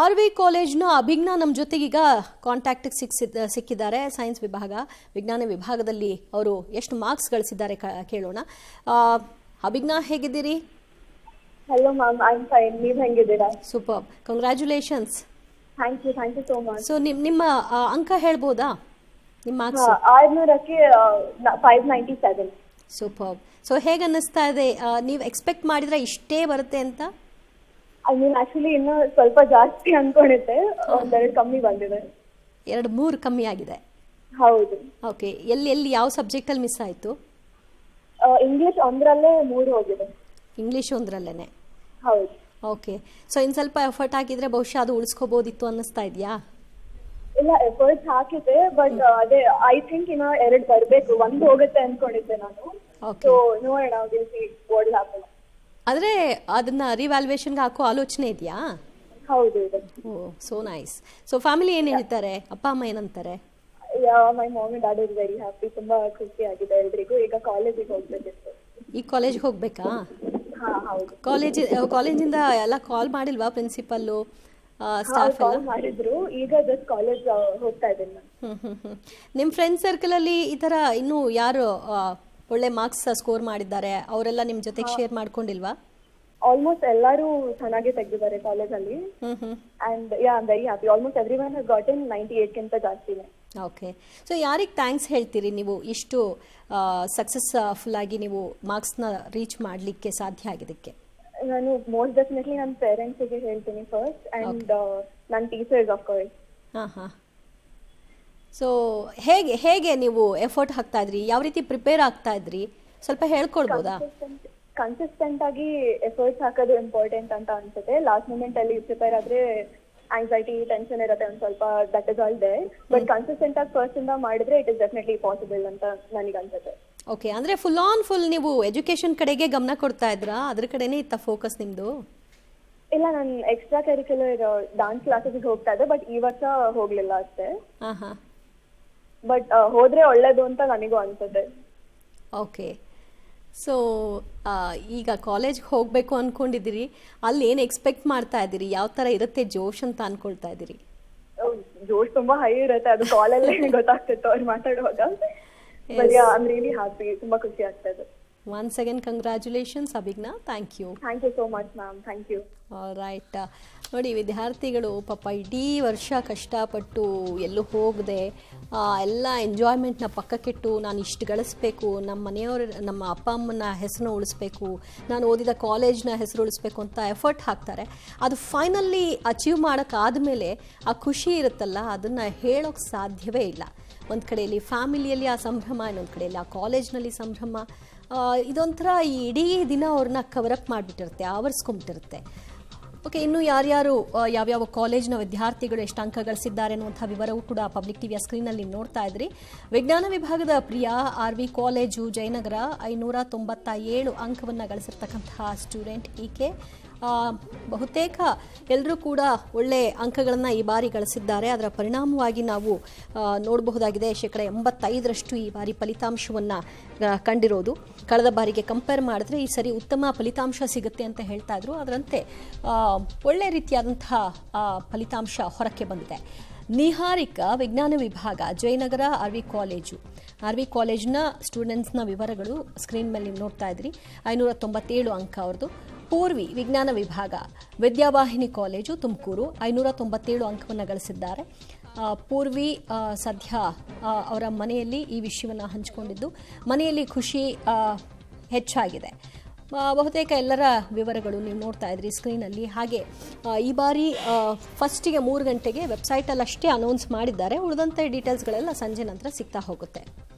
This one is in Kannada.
ಆರ್ ವಿ ಕಾಲೇಜ್ನ ಅಭಿಜ್ಞಾ ನಮ್ಮ ಜೊತೆಗೀಗ ಕಾಂಟ್ಯಾಕ್ಟಿಗೆ ಸಿಕ್ಕಿದ್ದಾರೆ. ಸೈನ್ಸ್ ವಿಭಾಗ ವಿಜ್ಞಾನ ವಿಭಾಗದಲ್ಲಿ ಅವರು ಎಷ್ಟು ಮಾರ್ಕ್ಸ್ ಗಳಿಸಿದ್ದಾರೆ ಕೇಳೋಣ. ಅಭಿಜ್ಞಾ, ಹೇಗಿದ್ದೀರಿ? Hello ma'am, I am fine. ನೀವು ಹೆಂಗಿದ್ದೀರಾ? Super, congratulations. Thank you so much. So ನಿಮ್ಮ ಅಂಕ ಹೇಳ್ಬೋದಾ? ನಿಮ್ಮ ಮಾರ್ಕ್ಸ್ 600ಕ್ಕೆ 597. ಸೂಪರ್. ಸೊ ಹೇಗೆ ಅನ್ನಿಸ್ತಾ ಇದೆ? ನೀವು ಎಕ್ಸ್ಪೆಕ್ಟ್ ಮಾಡಿದ್ರೆ ಇಷ್ಟೇ ಬರುತ್ತೆ ಅಂತ? ಐ ಮೀನ್ ಆಕ್ಚುಲಿ ಇನ್ನೂ ಸ್ವಲ್ಪ ಜಾಸ್ತಿ ಅನ್ಕೊಂಡಿದ್ದೆ, ಒಂದೆರಡು ಕಮ್ಮಿ ಬಂದಿದೆ. 2-3 ಕಮ್ಮಿ ಆಗಿದೆ. ಹೌದು. ಓಕೆ, ಎಲ್ಲಿ ಯಾವ ಸಬ್ಜೆಕ್ಟಲ್ಲಿ ಮಿಸ್ ಆಯಿತು? ಇಂಗ್ಲಿಷ್ ಒಂದರಲ್ಲೇ 3 ಹೋಗಿದೆ. ಇಂಗ್ಲಿಷ್ ಒಂದರಲ್ಲೇನೆ? ಹೌದು. ಓಕೆ. ಸೊ ಇನ್ನು ಸ್ವಲ್ಪ ಎಫರ್ಟ್ ಹಾಕಿದ್ರೆ ಬಹುಶಃ ಅದು ಉಳಿಸ್ಕೋಬೋದಿತ್ತು ಅನ್ನಿಸ್ತಾ ಇದೆಯಾ? ಇಲ್ಲ, ಎಫರ್ಟ್ಸ್ ಹಾಕಿದೆ, ಬಟ್ ಅದೇ ಐ ಥಿಂಕ್ ಇನ್ನ 2 ಬರಬೇಕು. 1 ಹೋಗುತ್ತೆ ಅನ್ಕೊಂಡಿದ್ದೆ ನಾನು. ಸೊ ನೋಡೋಣ, ವಾಟ್ ಹ್ಯಾಪನ್. ಆದರೆ ಅದನ್ನ ರಿವ್ಯಾಲ್ಯೂಯೇಷನ್ಗೆ ಹಾಕೋ ಆಲೋಚನೆ ಇದೆಯಾ? ಹೌದು ಇದೆ. ಓ, ಸೋ ನೈಸ್. ಸೊ ಫ್ಯಾಮಿಲಿ ಏನು ಹೇಳ್ತಾರೆ? ಅಪ್ಪ ಅಮ್ಮ ಏನಂತಾರೆ? My mom and dad is very happy. ತುಂಬಾ ಖುಷಿ ಆಗಿದೆ ಎಲ್ರಿಗೂ. ಈಗ ಕಾಲೇಜಿಗೆ ಹೋಗ್ಬೇಕಿತ್ತು. ಈ ಕಾಲೇಜ್ಗೆ ಹೋಗ್ಬೇಕಾ? ಹಾ, ಹೌದು. ಕಾಲೇಜಿಂದ ಎಲ್ಲ ಕಾಲ್ ಮಾಡಿಲ್ವಾ ಪ್ರಿನ್ಸಿಪಲ್ಲು, ಸ್ಟಾಫ್ ಎಲ್ಲ? ಮಾಡಿದ್ರು. ಈಗ ಜಸ್ಟ್ ಕಾಲೇಜ್ ಹೋಗ್ತಾ ಇದ್ದೀನಿ ನಾನು. ನಿಮ್ಮ ಫ್ರೆಂಡ್ ಸರ್ಕಲಲ್ಲಿ ಈ ಥರ ಇನ್ನೂ ಯಾರು ಒಳ್ಳೆ ಮಾರ್ಕ್ಸ್ ಸ್ಕೋರ್ ಮಾಡಿದ್ದಾರೆ, ಅವರೆಲ್ಲ ನಿಮ್ಮ ಜೊತೆಗೆ ಶೇರ್ ಮಾಡ್ಕೊಂಡಿಲ್ವಾ? ಆಲ್ಮೋಸ್ಟ್ ಎಲ್ಲರೂ ಚೆನ್ನಾಗಿ ತೆಗೆದಿದ್ದಾರೆ ಕಾಲೇಜಲ್ಲಿ. And yeah, I am very happy. Almost everyone has gotten 98ಕ್ಕಿಂತ ಜಾಸ್ತಿನೇ. ಓಕೆ. ಸೊ ಯಾರಿಗೆ ಥ್ಯಾಂಕ್ಸ್ ಹೇಳ್ತೀರಿ ನೀವು ಇಷ್ಟು ಸಕ್ಸಸ್ಫುಲ್ ಆಗಿ ನೀವು ಮಾರ್ಕ್ಸ್ನ ರೀಚ್ ಮಾಡಲಿಕ್ಕೆ ಸಾಧ್ಯ ಆಗಿದ್ದಕ್ಕೆ? ನಾನು ಮೋಸ್ಟ್ ಡೆಫಿನೆಟ್ಲಿ ನನ್ನ ಪೇರೆಂಟ್ಸಿಗೆ ಹೇಳ್ತೀನಿ ಫಸ್ಟ್, ಅಂಡ್ ನನ್ನ ಟೀಚರ್ಸ್ ಆಫ್ ಕೋರ್ಸ್. ಹಾಂ. ಸೊ ಹೇಗೆ ನೀವು ಎಫರ್ಟ್ ಹಾಕ್ತಾ ಇದ್ರಿ? ಯಾವ ರೀತಿ ಪ್ರಿಪೇರ್ ಆಗ್ತಾ ಇದ್ರಿ? ಸ್ವಲ್ಪ ಹೇಳ್ಕೊಳ್ಬೋದಾ? ಕನ್ಸಿಸ್ಟೆಂಟ್ ಆಗಿ ಎಫರ್ಟ್ಸ್ ಹಾಕೋದು ಇಂಪಾರ್ಟೆಂಟ್ ಅಂತ ಅನ್ಸುತ್ತೆ. ಲಾಸ್ಟ್ ಮೂಮೆಂಟ್ ಅಲ್ಲಿ ಪ್ರಿಪೇರ್ ಆದ್ರೆ ಆಂಗ್ಸೈಟಿ, ಟೆನ್ಷನ್ ಇರುತ್ತೆ ಒಂದು ಸ್ವಲ್ಪ. That is all there. But consistent ಆಗಿ ಫಸ್ಟ್ ಇಂದ ಮಾಡಿದ್ರೆ ಇಟ್ ಇಸ್ ಡೆಫಿನೆಟ್ಲಿ ಪಾಸಿಬಲ್ ಅಂತ ನನಗೆ ಅನ್ಸುತ್ತೆ. ಓಕೆ, ಅಂದ್ರೆ ಫುಲ್ ನೀವು ಎಜುಕೇಶನ್ ಕಡೆಗೆ ಗಮನ ಕೊಡ್ತಾ ಇದ್ರಾ? ಅದ್ರ ಕಡೆನೇ ಇತ್ತ ಫೋಕಸ್ ನಿಮ್ದು? ಇಲ್ಲ, ನಾನು ಎಕ್ಸ್ಟ್ರಾ ಕರಿಕ್ಯುಲರ್ ಡಾನ್ಸ್ ಕ್ಲಾಸಸ್ಗೆ ಹೋಗ್ತಾ ಇದ್ದೆ, ಬಟ್ ಈ ವರ್ಷ ಹೋಗ್ಲಿಲ್ಲ ಅಷ್ಟೇ. ಬಟ್ ಹೋದ್ರೆ ಒಳ್ಳೇದು ಅಂತ ನನಗೂ ಅನ್ಸುತ್ತೆ. ಓಕೆ. ಸೊ ಈಗ ಕಾಲೇಜ್ಗೆ ಹೋಗಬೇಕು ಅಂದ್ಕೊಂಡಿದ್ದೀರಿ, ಅಲ್ಲಿ ಏನು ಎಕ್ಸ್ಪೆಕ್ಟ್ ಮಾಡ್ತಾ ಇದ್ದೀರಿ? ಯಾವ ಥರ ಇರುತ್ತೆ ಜೋಶ್ ಅಂತ ಅನ್ಕೊಳ್ತಾ ಇದ್ದೀರಿ? ಜೋಶ್ ತುಂಬಾ ಹೈ ಇರುತ್ತೆ, ಅದು ಕಾಲಲ್ಲೇ ಗೊತ್ತಾಗ್ತಿತ್ತು ಅವ್ರು ಮಾತಾಡುವಾಗ. But I am really happy. ತುಂಬಾ ಖುಷಿ ಆಗ್ತಾ ಇದೆ. Once again congratulations Abhijna. Thank you so much ma'am. Thank you. Right. ನೋಡಿ, ವಿದ್ಯಾರ್ಥಿಗಳು ಪಾಪ ಇಡೀ ವರ್ಷ ಕಷ್ಟಪಟ್ಟು ಎಲ್ಲೂ ಹೋಗದೆ ಎಲ್ಲ ಎಂಜಾಯ್ಮೆಂಟ್ನ ಪಕ್ಕಕ್ಕಿಟ್ಟು ನಾನು ಇಷ್ಟು ಗಳಿಸ್ಬೇಕು, ನಮ್ಮ ಮನೆಯವ್ರ ನಮ್ಮ ಅಪ್ಪ ಅಮ್ಮನ ಹೆಸರನ್ನ ಉಳಿಸ್ಬೇಕು, ನಾನು ಓದಿದ ಕಾಲೇಜ್ನ ಹೆಸರು ಉಳಿಸ್ಬೇಕು ಅಂತ ಎಫರ್ಟ್ ಹಾಕ್ತಾರೆ. ಅದು ಫೈನಲಿ ಅಚೀವ್ ಮಾಡೋಕ್ಕಾದಮೇಲೆ ಆ ಖುಷಿ ಇರುತ್ತಲ್ಲ, ಅದನ್ನು ಹೇಳೋಕ್ಕೆ ಸಾಧ್ಯವೇ ಇಲ್ಲ. ಒಂದು ಕಡೆಯಲ್ಲಿ ಫ್ಯಾಮಿಲಿಯಲ್ಲಿ ಆ ಸಂಭ್ರಮ, ಇನ್ನೊಂದು ಕಡೆಯಲ್ಲಿ ಆ ಕಾಲೇಜ್ನಲ್ಲಿ ಸಂಭ್ರಮ. ಇದೊಂಥರ ಈ ಇಡೀ ದಿನ ಅವ್ರನ್ನ ಕವರಪ್ ಮಾಡಿಬಿಟ್ಟಿರುತ್ತೆ, ಆವರಿಸ್ಕೊಂಬಿಟ್ಟಿರುತ್ತೆ. ಓಕೆ, ಇನ್ನು ಯಾರ್ಯಾರು ಯಾವ್ಯಾವ ಕಾಲೇಜ್ನ ವಿದ್ಯಾರ್ಥಿಗಳು ಎಷ್ಟು ಅಂಕ ಗಳಿಸಿದ್ದಾರೆ ಅನ್ನುವಂಥ ವಿವರವೂ ಕೂಡ ಪಬ್ಲಿಕ್ ಟಿವಿಯ ಸ್ಕ್ರೀನಲ್ಲಿ ನೋಡ್ತಾ ಇದ್ರಿ. ವಿಜ್ಞಾನ ವಿಭಾಗದ Priya, R V college Jayanagar, 597 ಅಂಕವನ್ನು ಗಳಿಸಿರ್ತಕ್ಕಂತಹ ಸ್ಟೂಡೆಂಟ್ ಈಕೆ. ಬಹುತೇಕ ಎಲ್ಲರೂ ಕೂಡ ಒಳ್ಳೆ ಅಂಕಗಳನ್ನು ಈ ಬಾರಿ ಗಳಿಸಿದ್ದಾರೆ. ಅದರ ಪರಿಣಾಮವಾಗಿ ನಾವು ನೋಡಬಹುದಾಗಿದೆ 85% ಈ ಬಾರಿ ಫಲಿತಾಂಶವನ್ನು ಕಂಡಿರೋದು. ಕಳೆದ ಬಾರಿಗೆ ಕಂಪೇರ್ ಮಾಡಿದ್ರೆ ಈ ಸರಿ ಉತ್ತಮ ಫಲಿತಾಂಶ ಸಿಗುತ್ತೆ ಅಂತ ಹೇಳ್ತಾ ಇದ್ರು. ಅದರಂತೆ ಒಳ್ಳೆ ರೀತಿಯಾದಂತಹ ಫಲಿತಾಂಶ ಹೊರಕ್ಕೆ ಬಂದಿದೆ. ನಿಹಾರಿಕಾ, ವಿಜ್ಞಾನ ವಿಭಾಗ ಜಯನಗರ, ಆರ್ ವಿ ಕಾಲೇಜ್ನ ಸ್ಟೂಡೆಂಟ್ಸ್ನ ವಿವರಗಳು ಸ್ಕ್ರೀನ್ ಮೇಲೆ ನೀವು ನೋಡ್ತಾ ಇದ್ರಿ. 597 ಅಂಕ ಅವ್ರದ್ದು. ಪೂರ್ವಿ, ವಿಜ್ಞಾನ ವಿಭಾಗ ವಿದ್ಯಾವಾಹಿನಿ ಕಾಲೇಜು ತುಮಕೂರು, 597 ಅಂಕವನ್ನು ಗಳಿಸಿದ್ದಾರೆ. ಪೂರ್ವಿ ಸದ್ಯ ಅವರ ಮನೆಯಲ್ಲಿ ಈ ವಿಷಯವನ್ನು ಹಂಚಿಕೊಂಡಿದ್ದು, ಮನೆಯಲ್ಲಿ ಖುಷಿ ಹೆಚ್ಚಾಗಿದೆ. ಬಹುತೇಕ ಎಲ್ಲರ ವಿವರಗಳು ನೀವು ನೋಡ್ತಾ ಇದ್ರಿ ಸ್ಕ್ರೀನಲ್ಲಿ. ಹಾಗೆ ಈ ಬಾರಿ ಫಸ್ಟಿಗೆ 3 ಗಂಟೆಗೆ ವೆಬ್ಸೈಟಲ್ಲಿ ಅಷ್ಟೇ ಅನೌನ್ಸ್ ಮಾಡಿದ್ದಾರೆ. ಉಳಿದಂತೆ ಡೀಟೇಲ್ಸ್ಗಳೆಲ್ಲ ಸಂಜೆ ನಂತರ ಸಿಗ್ತಾ ಹೋಗುತ್ತೆ.